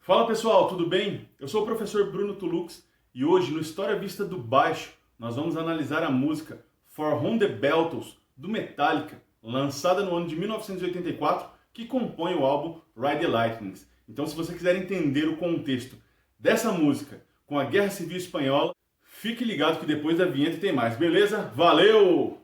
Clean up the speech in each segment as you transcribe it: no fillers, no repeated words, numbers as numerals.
Fala pessoal, tudo bem? Eu sou o professor Bruno Tulux e hoje no História Vista do Baixo nós vamos analisar a música For Whom the Bell Tolls do Metallica, lançada no ano de 1984, que compõe o álbum Ride the Lightning. Então, se você quiser entender o contexto dessa música com a Guerra Civil Espanhola, fique ligado que depois da vinheta tem mais, beleza? Valeu!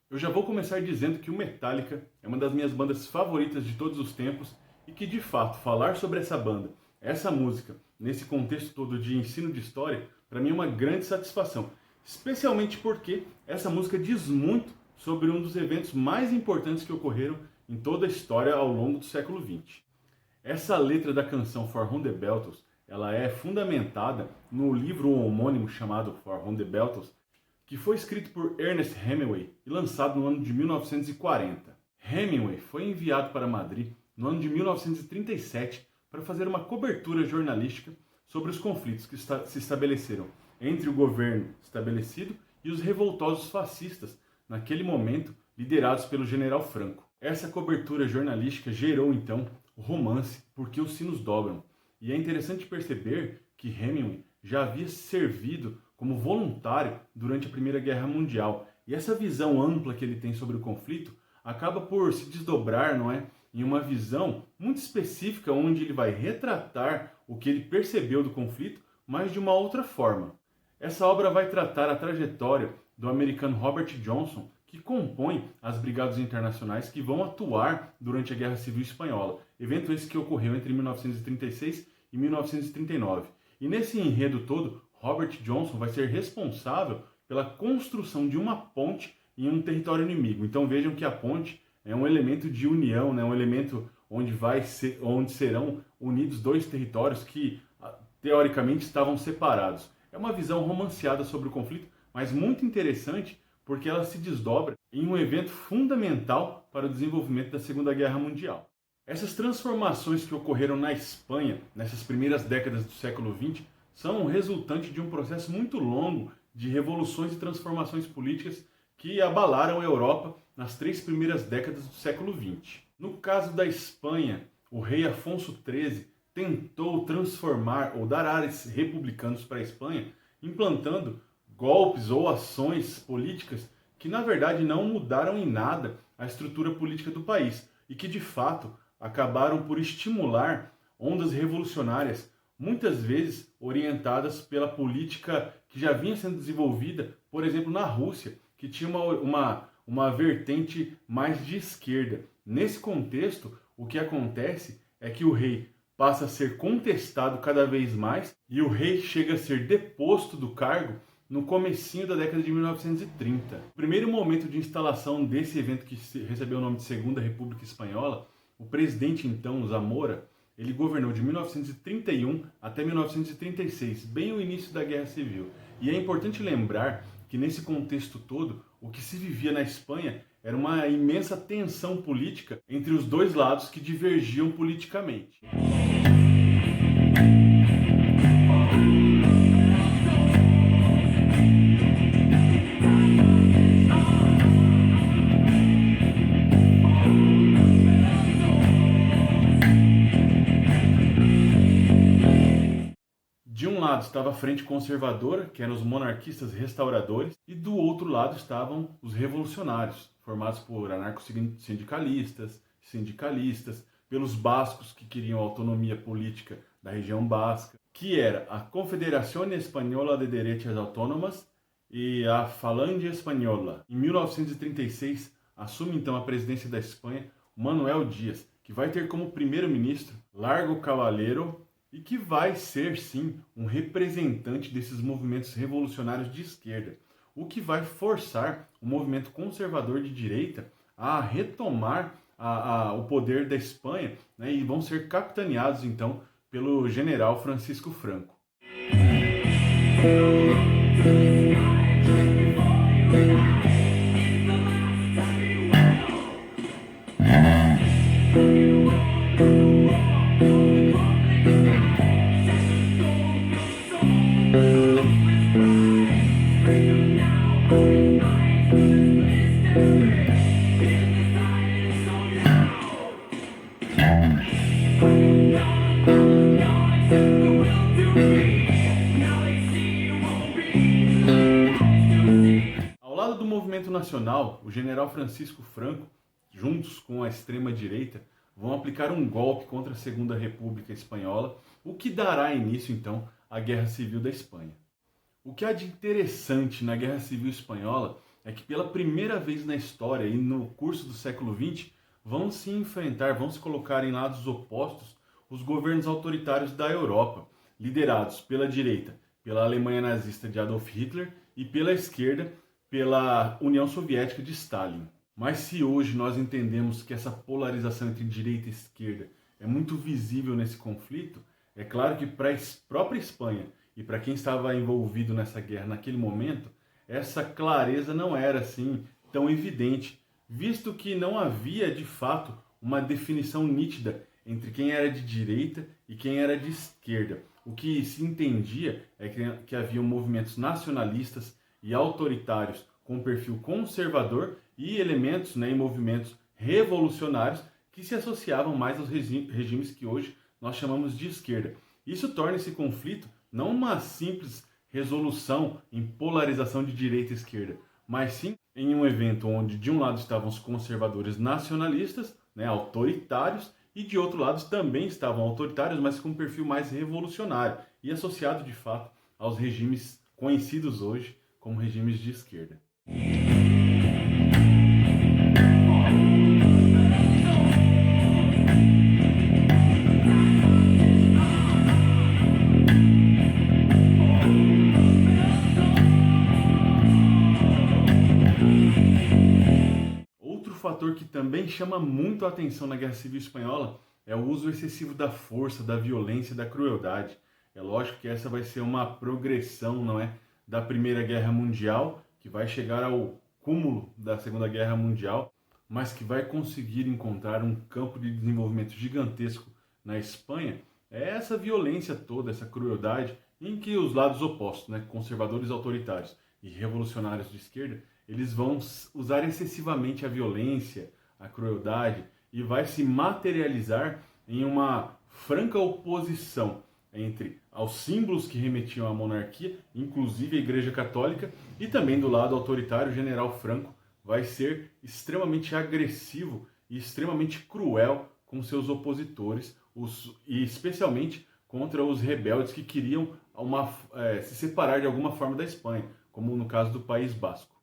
Eu já vou começar dizendo que o Metallica é uma das minhas bandas favoritas de todos os tempos e que, de fato, falar sobre essa banda, essa música, nesse contexto todo de ensino de história, para mim é uma grande satisfação. Especialmente porque essa música diz muito sobre um dos eventos mais importantes que ocorreram em toda a história ao longo do século XX. Essa letra da canção For Whom the Bell Tolls, ela é fundamentada no livro homônimo chamado For Whom the Bell Tolls, que foi escrito por Ernest Hemingway e lançado no ano de 1940. Hemingway foi enviado para Madrid no ano de 1937 para fazer uma cobertura jornalística sobre os conflitos que se estabeleceram entre o governo estabelecido e os revoltosos fascistas, naquele momento liderados pelo general Franco. Essa cobertura jornalística gerou então o romance Porque os Sinos Dobram, e é interessante perceber que Hemingway já havia servido como voluntário durante a Primeira Guerra Mundial. E essa visão ampla que ele tem sobre o conflito acaba por se desdobrar, não é, em uma visão muito específica onde ele vai retratar o que ele percebeu do conflito, mas de uma outra forma. Essa obra vai tratar a trajetória do americano Robert Johnson, que compõe as Brigadas Internacionais que vão atuar durante a Guerra Civil Espanhola, evento esse que ocorreu entre 1936 e 1939. E nesse enredo todo, Robert Johnson vai ser responsável pela construção de uma ponte em um território inimigo. Então vejam que a ponte é um elemento de união, né? Um elemento onde serão unidos dois territórios que teoricamente estavam separados. É uma visão romanceada sobre o conflito, mas muito interessante porque ela se desdobra em um evento fundamental para o desenvolvimento da Segunda Guerra Mundial. Essas transformações que ocorreram na Espanha nessas primeiras décadas do século XX são resultante de um processo muito longo de revoluções e transformações políticas que abalaram a Europa nas 3 primeiras décadas do século XX. No caso da Espanha, o rei Afonso XIII tentou transformar ou dar ares republicanos para a Espanha, implantando golpes ou ações políticas que na verdade não mudaram em nada a estrutura política do país e que de fato acabaram por estimular ondas revolucionárias, muitas vezes orientadas pela política que já vinha sendo desenvolvida, por exemplo, na Rússia, que tinha uma vertente mais de esquerda. Nesse contexto, o que acontece é que o rei passa a ser contestado cada vez mais e o rei chega a ser deposto do cargo no comecinho da década de 1930. O primeiro momento de instalação desse evento que recebeu o nome de Segunda República Espanhola, o presidente então, Zamora, ele governou de 1931 até 1936, bem o início da Guerra Civil. E é importante lembrar que nesse contexto todo, o que se vivia na Espanha era uma imensa tensão política entre os dois lados que divergiam politicamente. De um lado estava a frente conservadora, que eram os monarquistas restauradores, e do outro lado estavam os revolucionários, formados por anarcossindicalistas, sindicalistas, pelos bascos que queriam autonomia política da região basca, que era a Confederación Española de Derechas Autónomas e a Falange Espanhola. Em 1936, assume então a presidência da Espanha Manuel Dias, que vai ter como primeiro-ministro Largo Caballero, e que vai ser, sim, um representante desses movimentos revolucionários de esquerda, o que vai forçar o movimento conservador de direita a retomar o poder da Espanha, né, e vão ser capitaneados, então, pelo general Francisco Franco. Ao lado do movimento nacional, o general Francisco Franco, juntos com a extrema-direita, vão aplicar um golpe contra a Segunda República Espanhola, o que dará início, então, à Guerra Civil da Espanha. O que há de interessante na Guerra Civil Espanhola é que pela primeira vez na história e no curso do século XX, vão se enfrentar, vão se colocar em lados opostos os governos autoritários da Europa, liderados pela direita, pela Alemanha nazista de Adolf Hitler e pela esquerda, pela União Soviética de Stalin. Mas se hoje nós entendemos que essa polarização entre direita e esquerda é muito visível nesse conflito, é claro que para a própria Espanha e para quem estava envolvido nessa guerra naquele momento, essa clareza não era assim tão evidente, visto que não havia de fato uma definição nítida entre quem era de direita e quem era de esquerda. O que se entendia é que haviam movimentos nacionalistas e autoritários com perfil conservador e elementos, e movimentos revolucionários que se associavam mais aos regimes que hoje nós chamamos de esquerda. Isso torna esse conflito não uma simples resolução em polarização de direita e esquerda, mas sim em um evento onde de um lado estavam os conservadores nacionalistas, autoritários, e de outro lado também estavam autoritários, mas com um perfil mais revolucionário e associado de fato aos regimes conhecidos hoje como regimes de esquerda. Outro fator que também chama muito a atenção na Guerra Civil Espanhola é o uso excessivo da força, da violência e da crueldade. É lógico que essa vai ser uma progressão, não é, da Primeira Guerra Mundial, que vai chegar ao cúmulo da Segunda Guerra Mundial, mas que vai conseguir encontrar um campo de desenvolvimento gigantesco na Espanha. É essa violência toda, essa crueldade, em que os lados opostos, né, conservadores autoritários e revolucionários de esquerda, eles vão usar excessivamente a violência, a crueldade, e vai se materializar em uma franca oposição entre aos símbolos que remetiam à monarquia, inclusive a Igreja Católica, e também do lado autoritário, o General Franco vai ser extremamente agressivo e extremamente cruel com seus opositores, e especialmente contra os rebeldes que queriam se separar de alguma forma da Espanha, como no caso do País Basco.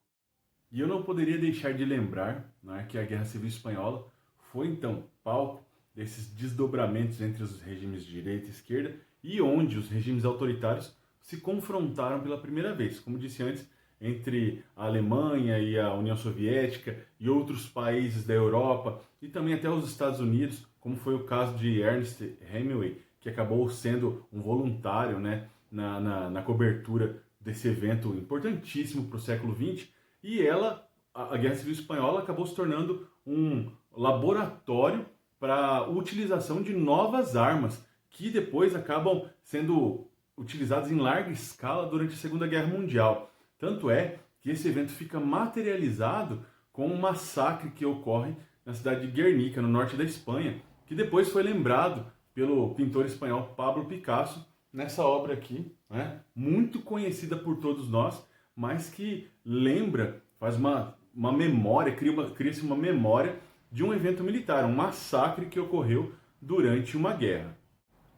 E eu não poderia deixar de lembrar, né, que a Guerra Civil Espanhola foi então palco desses desdobramentos entre os regimes de direita e esquerda e onde os regimes autoritários se confrontaram pela primeira vez, como disse antes, entre a Alemanha e a União Soviética e outros países da Europa e também até os Estados Unidos, como foi o caso de Ernest Hemingway, que acabou sendo um voluntário, né, na cobertura desse evento importantíssimo para o século XX, e a Guerra Civil Espanhola acabou se tornando um laboratório para a utilização de novas armas, que depois acabam sendo utilizadas em larga escala durante a Segunda Guerra Mundial. Tanto é que esse evento fica materializado com um massacre que ocorre na cidade de Guernica, no norte da Espanha, que depois foi lembrado pelo pintor espanhol Pablo Picasso nessa obra aqui, né, muito conhecida por todos nós, mas que lembra, faz uma memória, cria-se uma memória de um evento militar, um massacre que ocorreu durante uma guerra.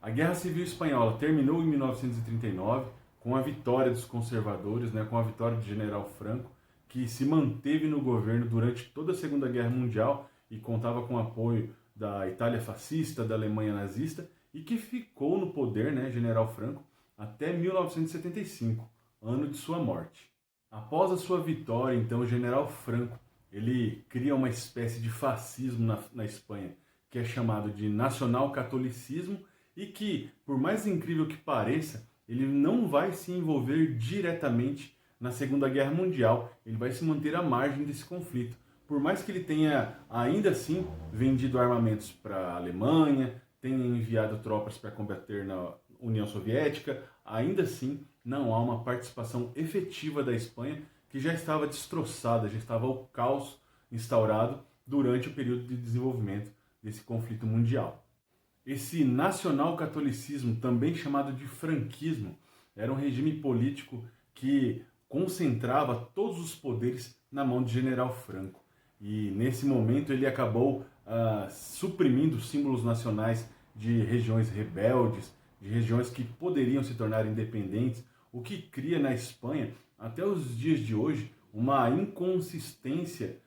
A Guerra Civil Espanhola terminou em 1939 com a vitória dos conservadores, né, com a vitória do General Franco, que se manteve no governo durante toda a Segunda Guerra Mundial e contava com o apoio da Itália fascista, da Alemanha nazista, e que ficou no poder, né, General Franco, até 1975, ano de sua morte. Após a sua vitória, então, o General Franco ele cria uma espécie de fascismo na Espanha, que é chamado de nacional-catolicismo, e que, por mais incrível que pareça, ele não vai se envolver diretamente na Segunda Guerra Mundial, ele vai se manter à margem desse conflito. Por mais que ele tenha, ainda assim, vendido armamentos para a Alemanha, tenha enviado tropas para combater na União Soviética, ainda assim não há uma participação efetiva da Espanha, que já estava destroçada, já estava o caos instaurado durante o período de desenvolvimento desse conflito mundial. Esse nacional-catolicismo, também chamado de franquismo, era um regime político que concentrava todos os poderes na mão de General Franco. E nesse momento ele acabou suprimindo símbolos nacionais de regiões rebeldes, de regiões que poderiam se tornar independentes, o que cria na Espanha, até os dias de hoje, uma inconsistência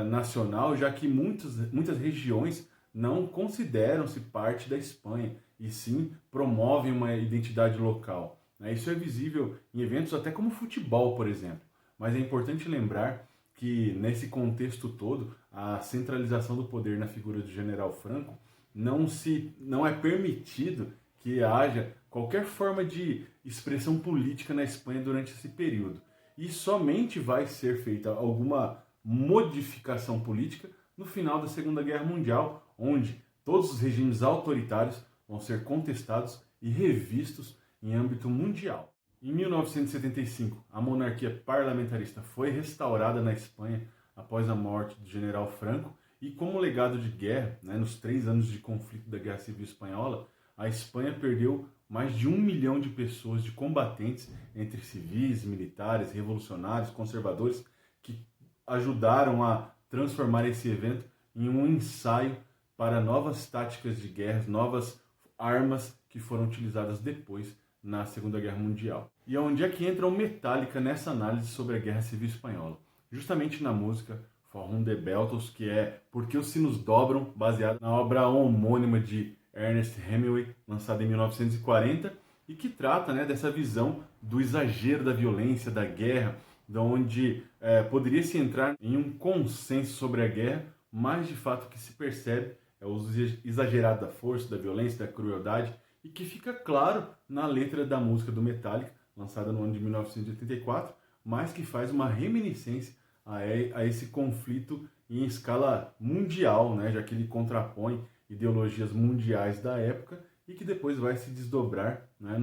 nacional, já que muitas regiões não consideram-se parte da Espanha, e sim promovem uma identidade local. Isso é visível em eventos até como futebol, por exemplo. Mas é importante lembrar que, nesse contexto todo, a centralização do poder na figura do General Franco não é permitido que haja qualquer forma de expressão política na Espanha durante esse período. E somente vai ser feita alguma modificação política no final da Segunda Guerra Mundial, onde todos os regimes autoritários vão ser contestados e revistos em âmbito mundial. Em 1975, a monarquia parlamentarista foi restaurada na Espanha após a morte do General Franco, e como legado de guerra, nos 3 anos de conflito da Guerra Civil Espanhola, a Espanha perdeu mais de 1 milhão de pessoas, de combatentes, entre civis, militares, revolucionários, conservadores, que ajudaram a transformar esse evento em um ensaio para novas táticas de guerra, novas armas que foram utilizadas depois na Segunda Guerra Mundial. E onde é que entra o Metallica nessa análise sobre a Guerra Civil Espanhola? Justamente na música For Whom the Bell Tolls, que é Porque os Sinos Dobram, baseada na obra homônima de Ernest Hemingway, lançada em 1940, e que trata dessa visão do exagero da violência, da guerra, de onde poderia-se entrar em um consenso sobre a guerra, mas de fato o que se percebe é o uso exagerado da força, da violência, da crueldade, e que fica claro na letra da música do Metallica, lançada no ano de 1984, mas que faz uma reminiscência a esse conflito em escala mundial, né, já que ele contrapõe ideologias mundiais da época e que depois vai se desdobrar, né,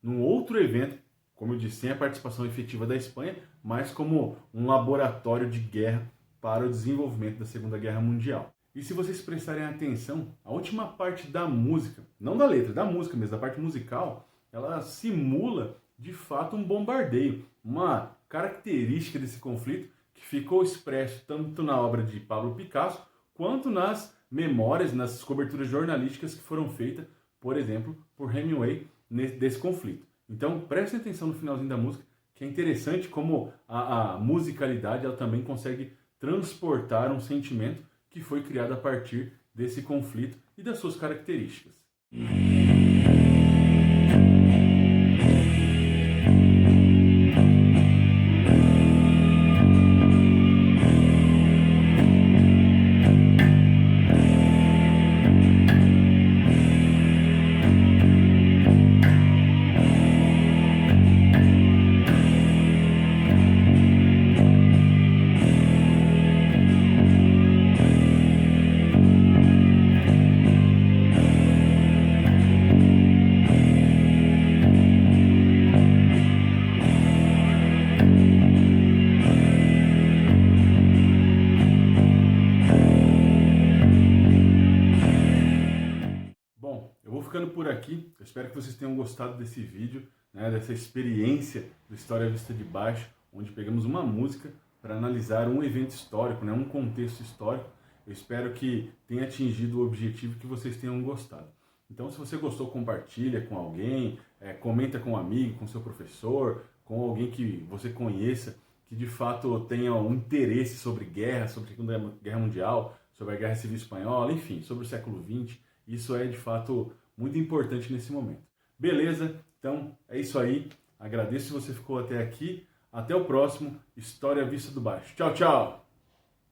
num outro evento, como eu disse, sem a participação efetiva da Espanha, mas como um laboratório de guerra para o desenvolvimento da Segunda Guerra Mundial. E se vocês prestarem atenção, a última parte da música, não da letra, da música mesmo, da parte musical, ela simula de fato um bombardeio, uma característica desse conflito que ficou expresso tanto na obra de Pablo Picasso quanto nas memórias, nas coberturas jornalísticas que foram feitas, por exemplo, por Hemingway desse conflito. Então prestem atenção no finalzinho da música, que é interessante como a musicalidade ela também consegue transportar um sentimento que foi criado a partir desse conflito e das suas características. Ficando por aqui, eu espero que vocês tenham gostado desse vídeo, né, dessa experiência do História Vista de Baixo, onde pegamos uma música para analisar um evento histórico, né, um contexto histórico. Eu espero que tenha atingido o objetivo, que vocês tenham gostado. Então, se você gostou, compartilha com alguém, comenta com um amigo, com seu professor, com alguém que você conheça, que de fato tenha um interesse sobre guerra, sobre a Segunda Guerra Mundial, sobre a Guerra Civil Espanhola, enfim, sobre o século XX. Isso é de fato muito importante nesse momento. Beleza? Então é isso aí. Agradeço se você ficou até aqui. Até o próximo História Vista do Baixo. Tchau, tchau!